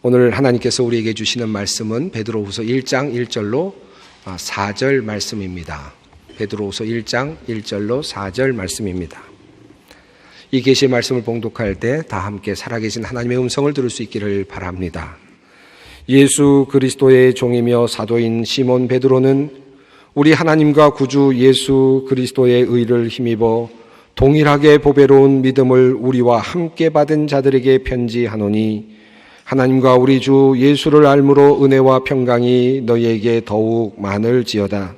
오늘 하나님께서 우리에게 주시는 말씀은 베드로후서 1장 1절로 4절 말씀입니다. 베드로후서 1장 1절로 4절 말씀입니다. 이 계시의 말씀을 봉독할 때 다 함께 살아계신 하나님의 음성을 들을 수 있기를 바랍니다. 예수 그리스도의 종이며 사도인 시몬 베드로는 우리 하나님과 구주 예수 그리스도의 의를 힘입어 동일하게 보배로운 믿음을 우리와 함께 받은 자들에게 편지하노니 하나님과 우리 주 예수를 알므로 은혜와 평강이 너희에게 더욱 많을지어다.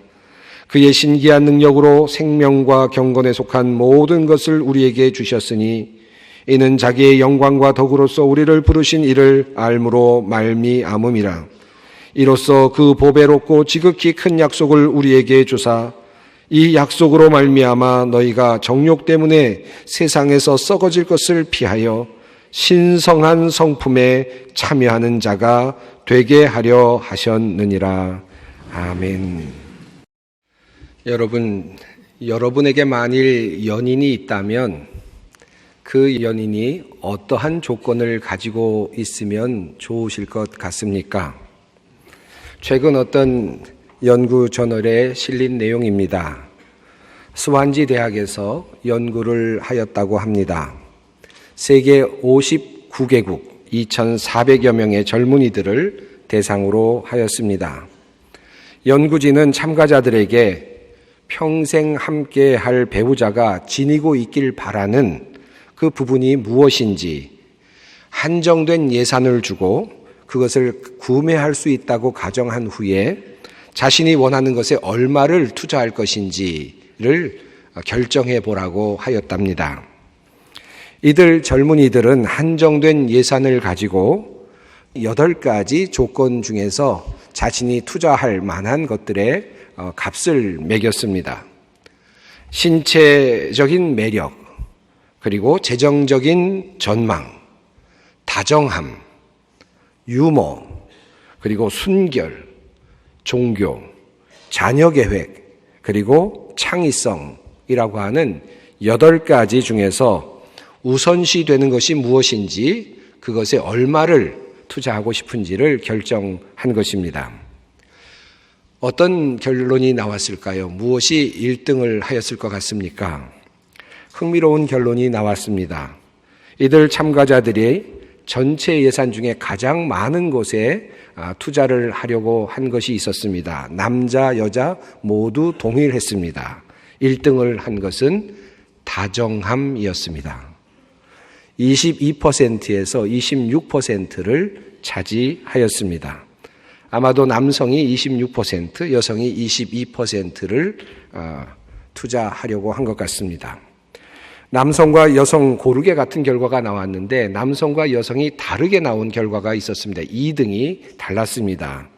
그의 신기한 능력으로 생명과 경건에 속한 모든 것을 우리에게 주셨으니 이는 자기의 영광과 덕으로서 우리를 부르신 이를 알므로 말미암음이라. 이로써 그 보배롭고 지극히 큰 약속을 우리에게 주사 이 약속으로 말미암아 너희가 정욕 때문에 세상에서 썩어질 것을 피하여 신성한 성품에 참여하는 자가 되게 하려 하셨느니라. 아멘. 여러분에게 만일 연인이 있다면 그 연인이 어떠한 조건을 가지고 있으면 좋으실 것 같습니까? 최근 어떤 연구 저널에 실린 내용입니다. 스완지 대학에서 연구를 하였다고 합니다. 세계 59개국 2,400여 명의 젊은이들을 대상으로 하였습니다. 연구진은 참가자들에게 평생 함께 할 배우자가 지니고 있길 바라는 그 부분이 무엇인지 한정된 예산을 주고 그것을 구매할 수 있다고 가정한 후에 자신이 원하는 것에 얼마를 투자할 것인지를 결정해 보라고 하였답니다. 이들 젊은이들은 한정된 예산을 가지고 8가지 조건 중에서 자신이 투자할 만한 것들의 값을 매겼습니다. 신체적인 매력, 그리고 재정적인 전망, 다정함, 유머, 그리고 순결, 종교, 자녀 계획, 그리고 창의성이라고 하는 8가지 중에서 우선시 되는 것이 무엇인지 그것에 얼마를 투자하고 싶은지를 결정한 것입니다. 어떤 결론이 나왔을까요? 무엇이 1등을 하였을 것 같습니까? 흥미로운 결론이 나왔습니다. 이들 참가자들이 전체 예산 중에 가장 많은 곳에 투자를 하려고 한 것이 있었습니다. 남자, 여자 모두 동일했습니다. 1등을 한 것은 다정함이었습니다. 22%에서 26%를 차지하였습니다. 아마도 남성이 26%, 여성이 22%를 투자하려고 한 것 같습니다. 남성과 여성 고르게 같은 결과가 나왔는데 남성과 여성이 다르게 나온 결과가 있었습니다. 2등이 달랐습니다.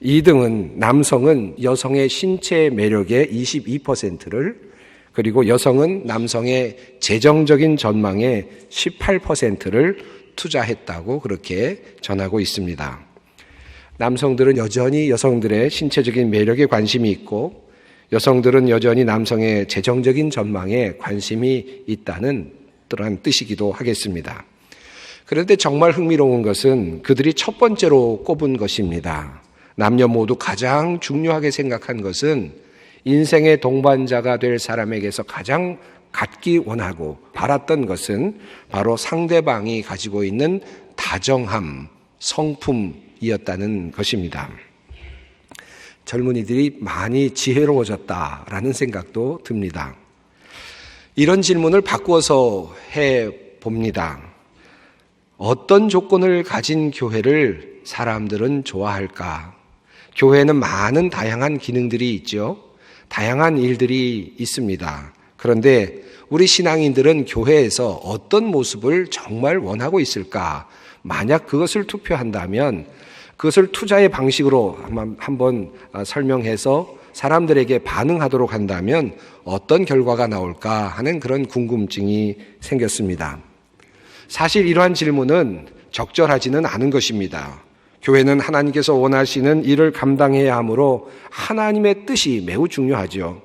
2등은 남성은 여성의 신체 매력의 22%를 그리고 여성은 남성의 재정적인 전망의 18%를 투자했다고 그렇게 전하고 있습니다. 남성들은 여전히 여성들의 신체적인 매력에 관심이 있고 여성들은 여전히 남성의 재정적인 전망에 관심이 있다는 그러한 뜻이기도 하겠습니다. 그런데 정말 흥미로운 것은 그들이 첫 번째로 꼽은 것입니다. 남녀 모두 가장 중요하게 생각한 것은 인생의 동반자가 될 사람에게서 가장 갖기 원하고 바랐던 것은 바로 상대방이 가지고 있는 다정함, 성품이었다는 것입니다. 젊은이들이 많이 지혜로워졌다라는 생각도 듭니다. 이런 질문을 바꾸어서 해봅니다. 어떤 조건을 가진 교회를 사람들은 좋아할까? 교회에는 많은 다양한 기능들이 있죠. 다양한 일들이 있습니다. 그런데 우리 신앙인들은 교회에서 어떤 모습을 정말 원하고 있을까? 만약 그것을 투표한다면 그것을 투자의 방식으로 한번 설명해서 사람들에게 반응하도록 한다면 어떤 결과가 나올까 하는 그런 궁금증이 생겼습니다. 사실 이러한 질문은 적절하지는 않은 것입니다. 교회는 하나님께서 원하시는 일을 감당해야 하므로 하나님의 뜻이 매우 중요하죠.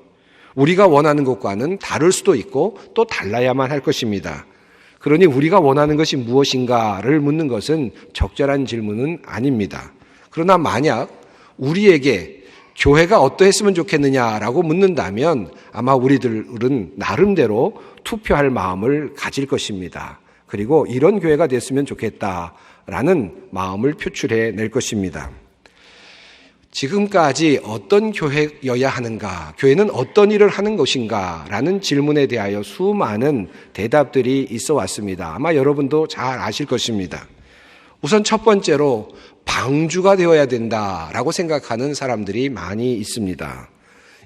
우리가 원하는 것과는 다를 수도 있고 또 달라야만 할 것입니다. 그러니 우리가 원하는 것이 무엇인가를 묻는 것은 적절한 질문은 아닙니다. 그러나 만약 우리에게 교회가 어떠했으면 좋겠느냐라고 묻는다면 아마 우리들은 나름대로 투표할 마음을 가질 것입니다. 그리고 이런 교회가 됐으면 좋겠다라는 마음을 표출해 낼 것입니다. 지금까지 어떤 교회여야 하는가, 교회는 어떤 일을 하는 것인가 라는 질문에 대하여 수많은 대답들이 있어 왔습니다. 아마 여러분도 잘 아실 것입니다. 우선 첫 번째로 방주가 되어야 된다라고 생각하는 사람들이 많이 있습니다.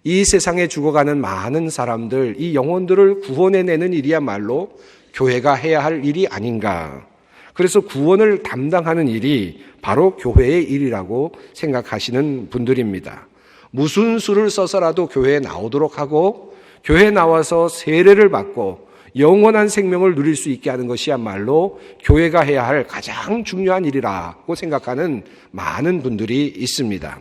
이 세상에 죽어가는 많은 사람들, 이 영혼들을 구원해내는 일이야말로 교회가 해야 할 일이 아닌가. 그래서 구원을 담당하는 일이 바로 교회의 일이라고 생각하시는 분들입니다. 무슨 수를 써서라도 교회에 나오도록 하고 교회에 나와서 세례를 받고 영원한 생명을 누릴 수 있게 하는 것이야말로 교회가 해야 할 가장 중요한 일이라고 생각하는 많은 분들이 있습니다.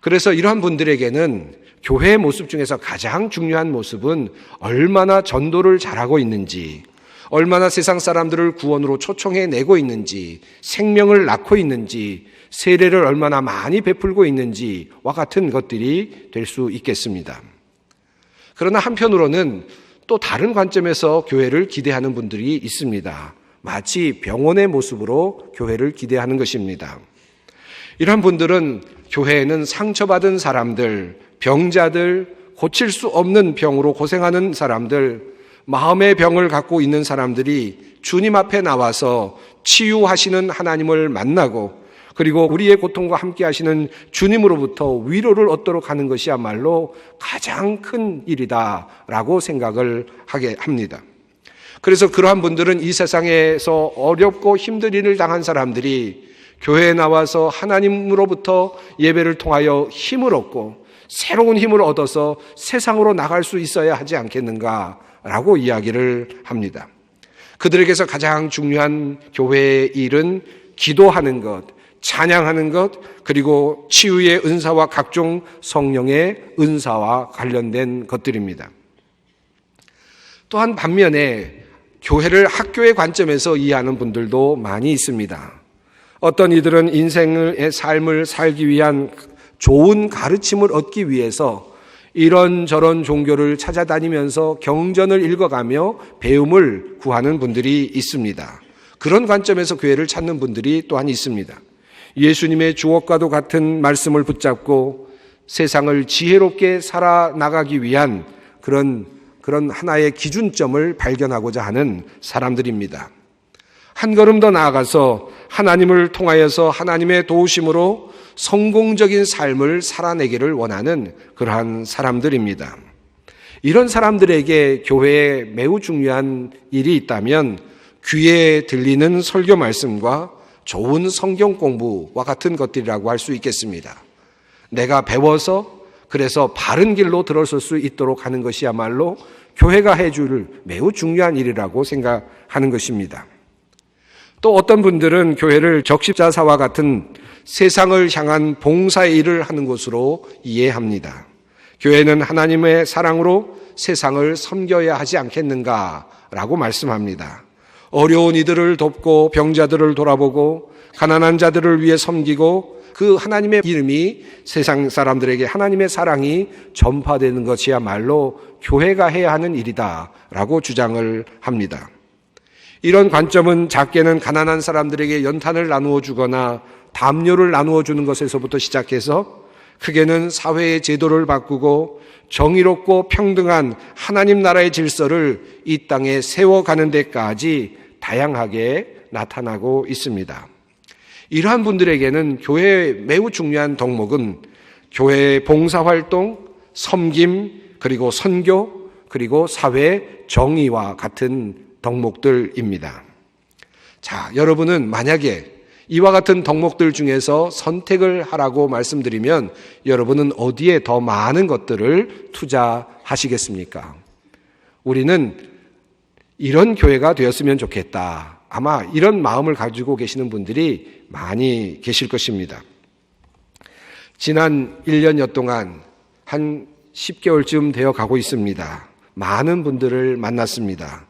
그래서 이러한 분들에게는 교회의 모습 중에서 가장 중요한 모습은 얼마나 전도를 잘하고 있는지, 얼마나 세상 사람들을 구원으로 초청해내고 있는지, 생명을 낳고 있는지, 세례를 얼마나 많이 베풀고 있는지와 같은 것들이 될 수 있겠습니다. 그러나 한편으로는 또 다른 관점에서 교회를 기대하는 분들이 있습니다. 마치 병원의 모습으로 교회를 기대하는 것입니다. 이런 분들은 교회에는 상처받은 사람들, 병자들, 고칠 수 없는 병으로 고생하는 사람들, 마음의 병을 갖고 있는 사람들이 주님 앞에 나와서 치유하시는 하나님을 만나고 그리고 우리의 고통과 함께 하시는 주님으로부터 위로를 얻도록 하는 것이야말로 가장 큰 일이다라고 생각을 하게 합니다. 그래서 그러한 분들은 이 세상에서 어렵고 힘든 일을 당한 사람들이 교회에 나와서 하나님으로부터 예배를 통하여 힘을 얻고 새로운 힘을 얻어서 세상으로 나갈 수 있어야 하지 않겠는가라고 이야기를 합니다. 그들에게서 가장 중요한 교회의 일은 기도하는 것, 찬양하는 것, 그리고 치유의 은사와 각종 성령의 은사와 관련된 것들입니다. 또한 반면에 교회를 학교의 관점에서 이해하는 분들도 많이 있습니다. 어떤 이들은 인생의 삶을 살기 위한 좋은 가르침을 얻기 위해서 이런저런 종교를 찾아다니면서 경전을 읽어가며 배움을 구하는 분들이 있습니다. 그런 관점에서 교회를 찾는 분들이 또한 있습니다. 예수님의 주옥과도 같은 말씀을 붙잡고 세상을 지혜롭게 살아나가기 위한 그런 하나의 기준점을 발견하고자 하는 사람들입니다. 한 걸음 더 나아가서 하나님을 통하여서 하나님의 도우심으로 성공적인 삶을 살아내기를 원하는 그러한 사람들입니다. 이런 사람들에게 교회에 매우 중요한 일이 있다면 귀에 들리는 설교 말씀과 좋은 성경 공부와 같은 것들이라고 할 수 있겠습니다. 내가 배워서 그래서 바른 길로 들어설 수 있도록 하는 것이야말로 교회가 해줄 매우 중요한 일이라고 생각하는 것입니다. 또 어떤 분들은 교회를 적십자사와 같은 세상을 향한 봉사의 일을 하는 곳으로 이해합니다. 교회는 하나님의 사랑으로 세상을 섬겨야 하지 않겠는가라고 말씀합니다. 어려운 이들을 돕고 병자들을 돌아보고 가난한 자들을 위해 섬기고 그 하나님의 이름이 세상 사람들에게 하나님의 사랑이 전파되는 것이야말로 교회가 해야 하는 일이다라고 주장을 합니다. 이런 관점은 작게는 가난한 사람들에게 연탄을 나누어 주거나 담요를 나누어 주는 것에서부터 시작해서 크게는 사회의 제도를 바꾸고 정의롭고 평등한 하나님 나라의 질서를 이 땅에 세워가는 데까지 다양하게 나타나고 있습니다. 이러한 분들에게는 교회의 매우 중요한 덕목은 교회의 봉사활동, 섬김, 그리고 선교, 그리고 사회 정의와 같은 덕목들입니다. 자, 여러분은 만약에 이와 같은 덕목들 중에서 선택을 하라고 말씀드리면 여러분은 어디에 더 많은 것들을 투자하시겠습니까? 우리는 이런 교회가 되었으면 좋겠다. 아마 이런 마음을 가지고 계시는 분들이 많이 계실 것입니다. 지난 1년여 동안 한 10개월쯤 되어 가고 있습니다. 많은 분들을 만났습니다.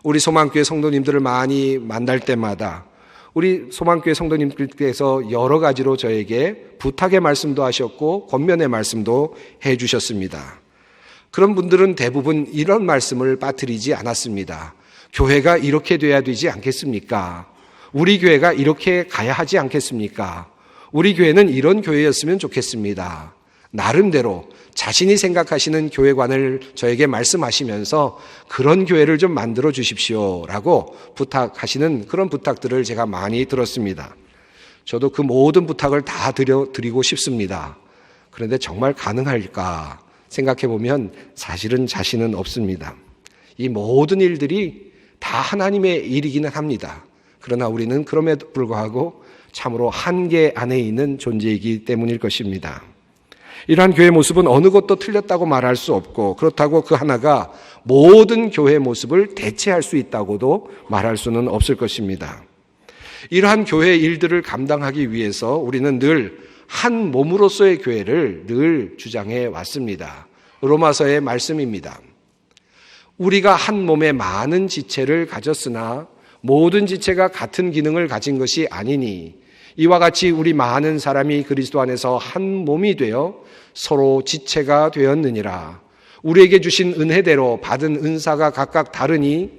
우리 소망교회 성도님들을 많이 만날 때마다 우리 소망교회 성도님들께서 여러 가지로 저에게 부탁의 말씀도 하셨고 권면의 말씀도 해 주셨습니다. 그런 분들은 대부분 이런 말씀을 빠뜨리지 않았습니다. 교회가 이렇게 돼야 되지 않겠습니까? 우리 교회가 이렇게 가야 하지 않겠습니까? 우리 교회는 이런 교회였으면 좋겠습니다. 나름대로 자신이 생각하시는 교회관을 저에게 말씀하시면서 그런 교회를 좀 만들어 주십시오라고 부탁하시는 그런 부탁들을 제가 많이 들었습니다. 저도 그 모든 부탁을 다 드리고 싶습니다. 그런데 정말 가능할까 생각해 보면 사실은 자신은 없습니다. 이 모든 일들이 다 하나님의 일이기는 합니다. 그러나 우리는 그럼에도 불구하고 참으로 한계 안에 있는 존재이기 때문일 것입니다. 이러한 교회 모습은 어느 것도 틀렸다고 말할 수 없고 그렇다고 그 하나가 모든 교회 모습을 대체할 수 있다고도 말할 수는 없을 것입니다. 이러한 교회 일들을 감당하기 위해서 우리는 늘 한 몸으로서의 교회를 늘 주장해 왔습니다. 로마서의 말씀입니다. 우리가 한 몸에 많은 지체를 가졌으나 모든 지체가 같은 기능을 가진 것이 아니니 이와 같이 우리 많은 사람이 그리스도 안에서 한 몸이 되어 서로 지체가 되었느니라. 우리에게 주신 은혜대로 받은 은사가 각각 다르니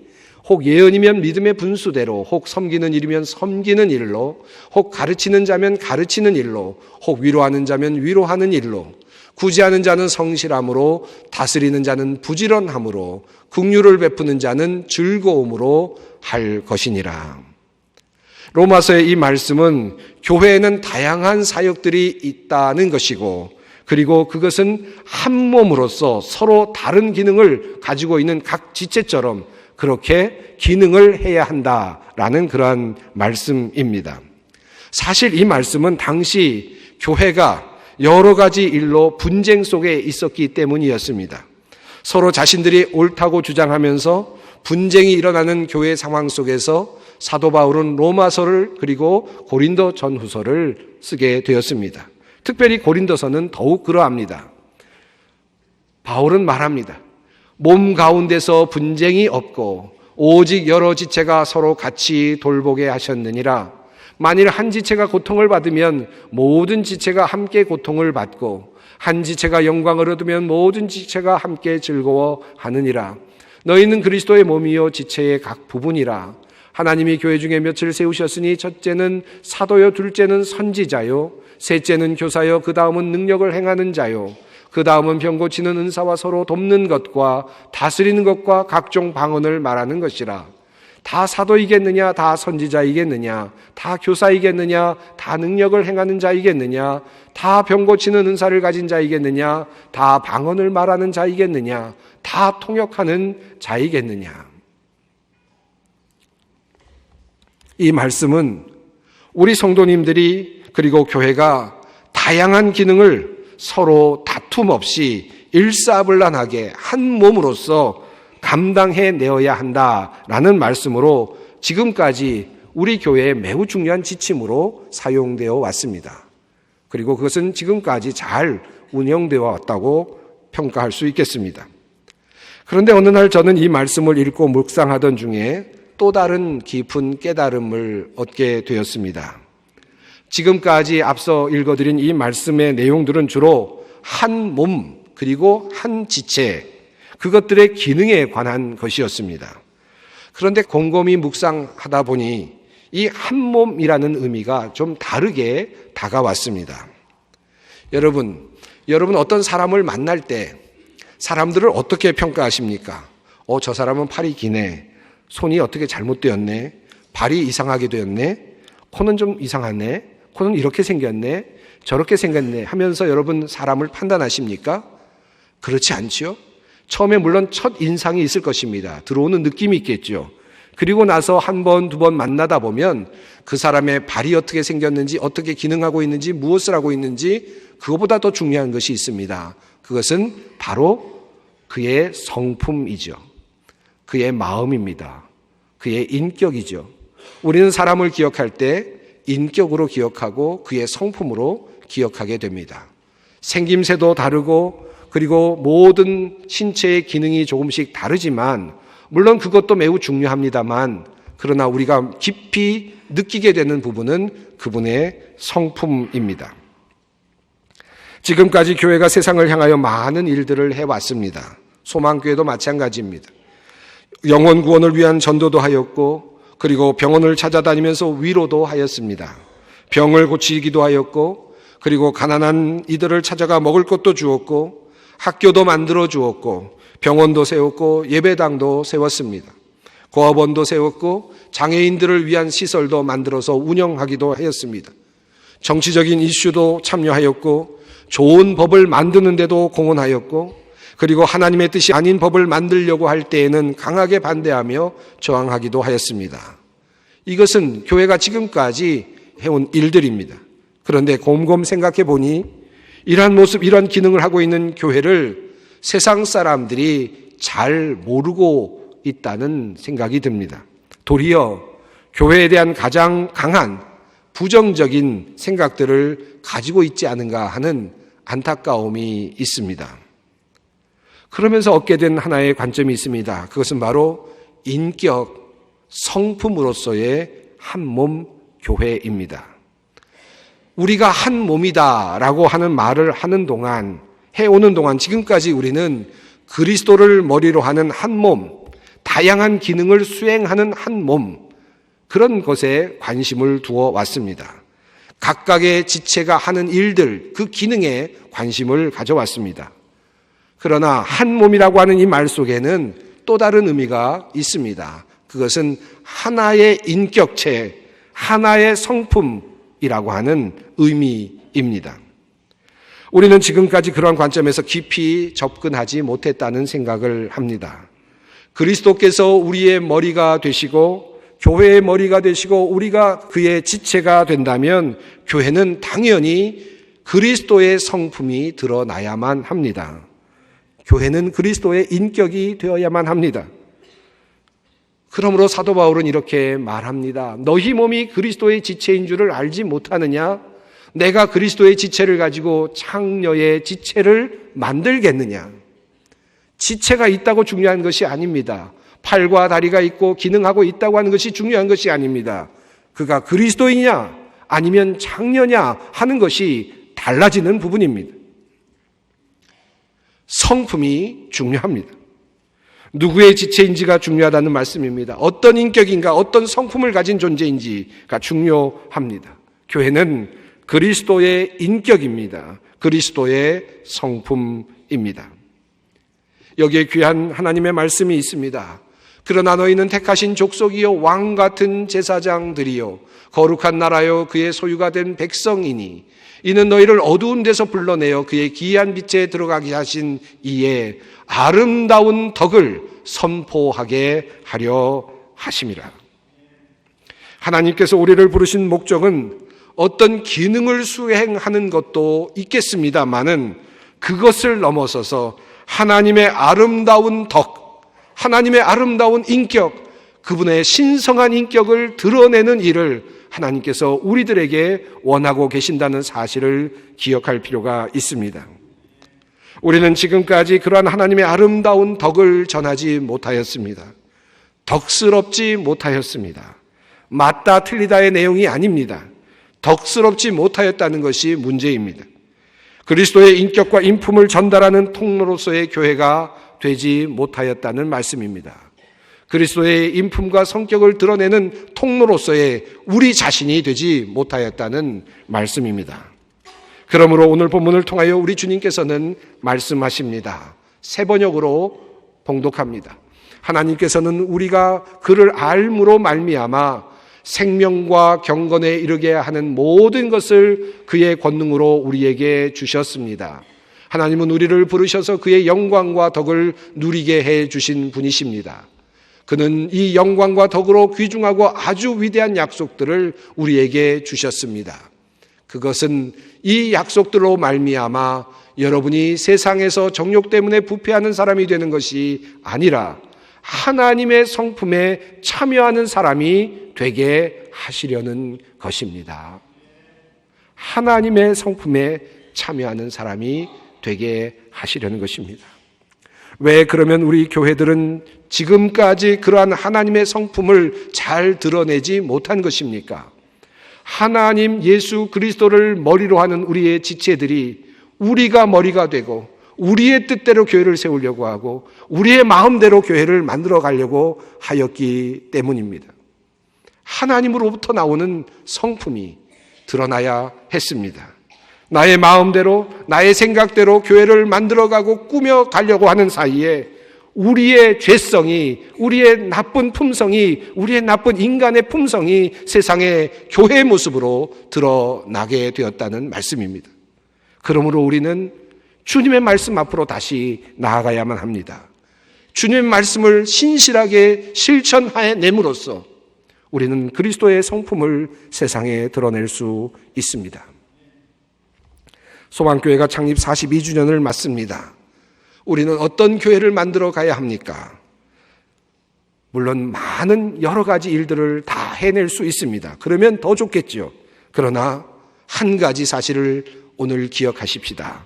혹 예언이면 믿음의 분수대로, 혹 섬기는 일이면 섬기는 일로, 혹 가르치는 자면 가르치는 일로, 혹 위로하는 자면 위로하는 일로, 구제하는 자는 성실함으로, 다스리는 자는 부지런함으로, 긍휼을 베푸는 자는 즐거움으로 할 것이니라. 로마서의 이 말씀은 교회에는 다양한 사역들이 있다는 것이고, 그리고 그것은 한 몸으로서 서로 다른 기능을 가지고 있는 각 지체처럼 그렇게 기능을 해야 한다라는 그러한 말씀입니다. 사실 이 말씀은 당시 교회가 여러 가지 일로 분쟁 속에 있었기 때문이었습니다. 서로 자신들이 옳다고 주장하면서 분쟁이 일어나는 교회 상황 속에서 사도 바울은 로마서를 그리고 고린도 전후서를 쓰게 되었습니다. 특별히 고린도서는 더욱 그러합니다. 바울은 말합니다. 몸 가운데서 분쟁이 없고 오직 여러 지체가 서로 같이 돌보게 하셨느니라. 만일 한 지체가 고통을 받으면 모든 지체가 함께 고통을 받고 한 지체가 영광을 얻으면 모든 지체가 함께 즐거워하느니라. 너희는 그리스도의 몸이요 지체의 각 부분이라. 하나님이 교회 중에 몇을 세우셨으니 첫째는 사도요, 둘째는 선지자요, 셋째는 교사요, 그 다음은 능력을 행하는 자요, 그 다음은 병 고치는 은사와 서로 돕는 것과 다스리는 것과 각종 방언을 말하는 것이라. 다 사도이겠느냐, 다 선지자이겠느냐, 다 교사이겠느냐, 다 능력을 행하는 자이겠느냐, 다 병 고치는 은사를 가진 자이겠느냐, 다 방언을 말하는 자이겠느냐, 다 통역하는 자이겠느냐. 이 말씀은 우리 성도님들이 그리고 교회가 다양한 기능을 서로 다툼 없이 일사불란하게 한 몸으로서 감당해 내어야 한다라는 말씀으로 지금까지 우리 교회에 매우 중요한 지침으로 사용되어 왔습니다. 그리고 그것은 지금까지 잘 운영되어 왔다고 평가할 수 있겠습니다. 그런데 어느 날 저는 이 말씀을 읽고 묵상하던 중에 또 다른 깊은 깨달음을 얻게 되었습니다. 지금까지 앞서 읽어드린 이 말씀의 내용들은 주로 한 몸 그리고 한 지체, 그것들의 기능에 관한 것이었습니다. 그런데 곰곰이 묵상하다 보니 이 한 몸이라는 의미가 좀 다르게 다가왔습니다. 여러분 어떤 사람을 만날 때 사람들을 어떻게 평가하십니까? 저 사람은 팔이 기네, 손이 어떻게 잘못되었네, 발이 이상하게 되었네, 코는 좀 이상하네, 코는 이렇게 생겼네, 저렇게 생겼네 하면서 여러분 사람을 판단하십니까? 그렇지 않지요? 처음에 물론 첫 인상이 있을 것입니다. 들어오는 느낌이 있겠죠. 그리고 나서 한 번, 두 번 만나다 보면 그 사람의 발이 어떻게 생겼는지, 어떻게 기능하고 있는지, 무엇을 하고 있는지 그것보다 더 중요한 것이 있습니다. 그것은 바로 그의 성품이죠. 그의 마음입니다. 그의 인격이죠. 우리는 사람을 기억할 때 인격으로 기억하고 그의 성품으로 기억하게 됩니다. 생김새도 다르고 그리고 모든 신체의 기능이 조금씩 다르지만 물론 그것도 매우 중요합니다만, 그러나 우리가 깊이 느끼게 되는 부분은 그분의 성품입니다. 지금까지 교회가 세상을 향하여 많은 일들을 해왔습니다. 소망교회도 마찬가지입니다. 영혼 구원을 위한 전도도 하였고, 그리고 병원을 찾아다니면서 위로도 하였습니다. 병을 고치기도 하였고, 그리고 가난한 이들을 찾아가 먹을 것도 주었고, 학교도 만들어 주었고, 병원도 세웠고, 예배당도 세웠습니다. 고아원도 세웠고, 장애인들을 위한 시설도 만들어서 운영하기도 하였습니다. 정치적인 이슈도 참여하였고, 좋은 법을 만드는 데도 공헌하였고, 그리고 하나님의 뜻이 아닌 법을 만들려고 할 때에는 강하게 반대하며 저항하기도 하였습니다. 이것은 교회가 지금까지 해온 일들입니다. 그런데 곰곰 생각해 보니 이러한 모습, 이러한 기능을 하고 있는 교회를 세상 사람들이 잘 모르고 있다는 생각이 듭니다. 도리어 교회에 대한 가장 강한 부정적인 생각들을 가지고 있지 않은가 하는 안타까움이 있습니다. 그러면서 얻게 된 하나의 관점이 있습니다. 그것은 바로 인격, 성품으로서의 한 몸 교회입니다. 우리가 한 몸이다라고 하는 말을 하는 동안, 해오는 동안 지금까지 우리는 그리스도를 머리로 하는 한 몸, 다양한 기능을 수행하는 한 몸, 그런 것에 관심을 두어 왔습니다. 각각의 지체가 하는 일들, 그 기능에 관심을 가져왔습니다. 그러나 한 몸이라고 하는 이 말 속에는 또 다른 의미가 있습니다. 그것은 하나의 인격체, 하나의 성품이라고 하는 의미입니다. 우리는 지금까지 그러한 관점에서 깊이 접근하지 못했다는 생각을 합니다. 그리스도께서 우리의 머리가 되시고 교회의 머리가 되시고 우리가 그의 지체가 된다면 교회는 당연히 그리스도의 성품이 드러나야만 합니다. 교회는 그리스도의 인격이 되어야만 합니다. 그러므로 사도 바울은 이렇게 말합니다. 너희 몸이 그리스도의 지체인 줄을 알지 못하느냐? 내가 그리스도의 지체를 가지고 창녀의 지체를 만들겠느냐? 지체가 있다고 중요한 것이 아닙니다. 팔과 다리가 있고 기능하고 있다고 하는 것이 중요한 것이 아닙니다. 그가 그리스도이냐 아니면 창녀냐 하는 것이 달라지는 부분입니다. 성품이 중요합니다. 누구의 지체인지가 중요하다는 말씀입니다. 어떤 인격인가, 어떤 성품을 가진 존재인지가 중요합니다. 교회는 그리스도의 인격입니다. 그리스도의 성품입니다. 여기에 귀한 하나님의 말씀이 있습니다. 그러나 너희는 택하신 족속이요 왕 같은 제사장들이요 거룩한 나라요 그의 소유가 된 백성이니 이는 너희를 어두운 데서 불러내어 그의 기이한 빛에 들어가게 하신 이의 아름다운 덕을 선포하게 하려 하심이라. 하나님께서 우리를 부르신 목적은 어떤 기능을 수행하는 것도 있겠습니다마는 그것을 넘어서서 하나님의 아름다운 덕, 하나님의 아름다운 인격, 그분의 신성한 인격을 드러내는 일을 하나님께서 우리들에게 원하고 계신다는 사실을 기억할 필요가 있습니다. 우리는 지금까지 그러한 하나님의 아름다운 덕을 전하지 못하였습니다. 덕스럽지 못하였습니다. 맞다 틀리다의 내용이 아닙니다. 덕스럽지 못하였다는 것이 문제입니다. 그리스도의 인격과 인품을 전달하는 통로로서의 교회가 되지 못하였다는 말씀입니다. 그리스도의 인품과 성격을 드러내는 통로로서의 우리 자신이 되지 못하였다는 말씀입니다. 그러므로 오늘 본문을 통하여 우리 주님께서는 말씀하십니다. 세 번역으로 봉독합니다. 하나님께서는 우리가 그를 알므로 말미암아 생명과 경건에 이르게 하는 모든 것을 그의 권능으로 우리에게 주셨습니다. 하나님은 우리를 부르셔서 그의 영광과 덕을 누리게 해 주신 분이십니다. 그는 이 영광과 덕으로 귀중하고 아주 위대한 약속들을 우리에게 주셨습니다. 그것은 이 약속들로 말미암아 여러분이 세상에서 정욕 때문에 부패하는 사람이 되는 것이 아니라 하나님의 성품에 참여하는 사람이 되게 하시려는 것입니다. 하나님의 성품에 참여하는 사람이 되게 하시려는 것입니다. 왜 그러면 우리 교회들은 지금까지 그러한 하나님의 성품을 잘 드러내지 못한 것입니까? 하나님 예수 그리스도를 머리로 하는 우리의 지체들이 우리가 머리가 되고 우리의 뜻대로 교회를 세우려고 하고 우리의 마음대로 교회를 만들어 가려고 하였기 때문입니다. 하나님으로부터 나오는 성품이 드러나야 했습니다. 나의 마음대로 나의 생각대로 교회를 만들어가고 꾸며가려고 하는 사이에 우리의 죄성이, 우리의 나쁜 품성이, 우리의 나쁜 인간의 품성이 세상의 교회의 모습으로 드러나게 되었다는 말씀입니다. 그러므로 우리는 주님의 말씀 앞으로 다시 나아가야만 합니다. 주님의 말씀을 신실하게 실천해냄으로써 우리는 그리스도의 성품을 세상에 드러낼 수 있습니다. 소망교회가 창립 42주년을 맞습니다. 우리는 어떤 교회를 만들어 가야 합니까? 물론 많은 여러 가지 일들을 다 해낼 수 있습니다. 그러면 더 좋겠죠. 그러나 한 가지 사실을 오늘 기억하십시다.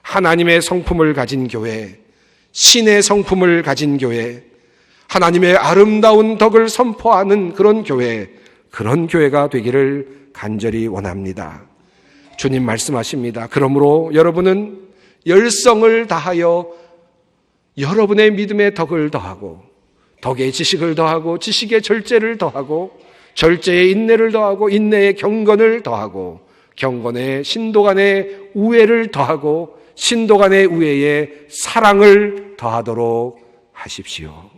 하나님의 성품을 가진 교회, 신의 성품을 가진 교회, 하나님의 아름다운 덕을 선포하는 그런 교회가 되기를 간절히 원합니다. 주님 말씀하십니다. 그러므로 여러분은 열성을 다하여 여러분의 믿음의 덕을 더하고 덕의 지식을 더하고 지식의 절제를 더하고 절제의 인내를 더하고 인내의 경건을 더하고 경건의 신도 간의 우애를 더하고 신도 간의 우애에 사랑을 더하도록 하십시오.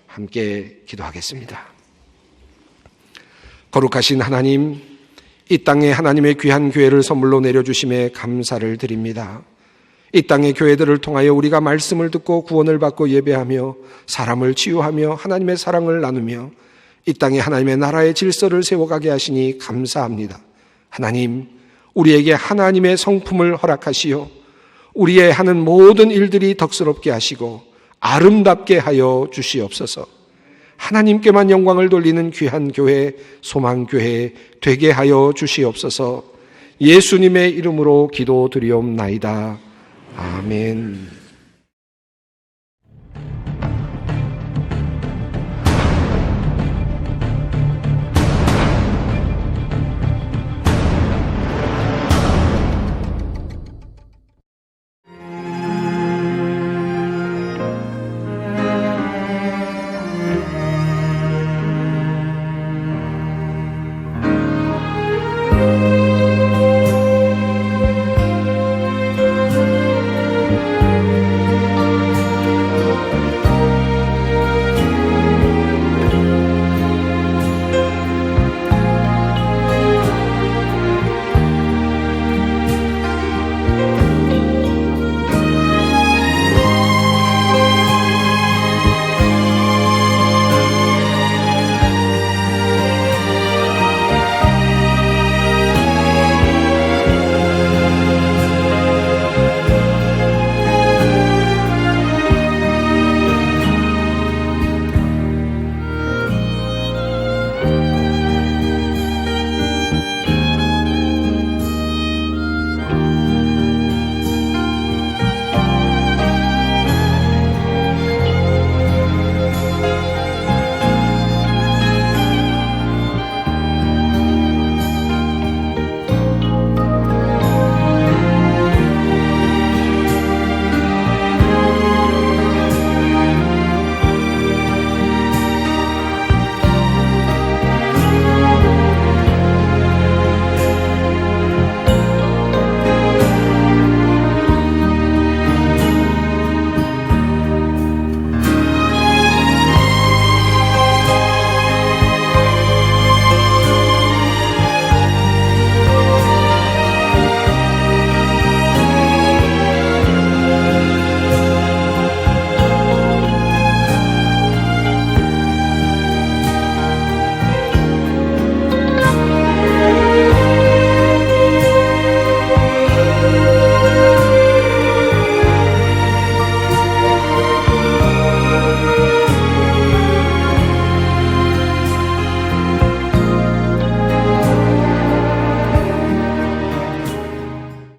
함께 기도하겠습니다. 거룩하신 하나님, 이 땅에 하나님의 귀한 교회를 선물로 내려주심에 감사를 드립니다. 이 땅의 교회들을 통하여 우리가 말씀을 듣고 구원을 받고 예배하며 사람을 치유하며 하나님의 사랑을 나누며 이 땅에 하나님의 나라의 질서를 세워가게 하시니 감사합니다. 하나님, 우리에게 하나님의 성품을 허락하시어 우리의 하는 모든 일들이 덕스럽게 하시고 아름답게 하여 주시옵소서. 하나님께만 영광을 돌리는 귀한 교회, 소망교회 되게 하여 주시옵소서. 예수님의 이름으로 기도드리옵나이다. 아멘.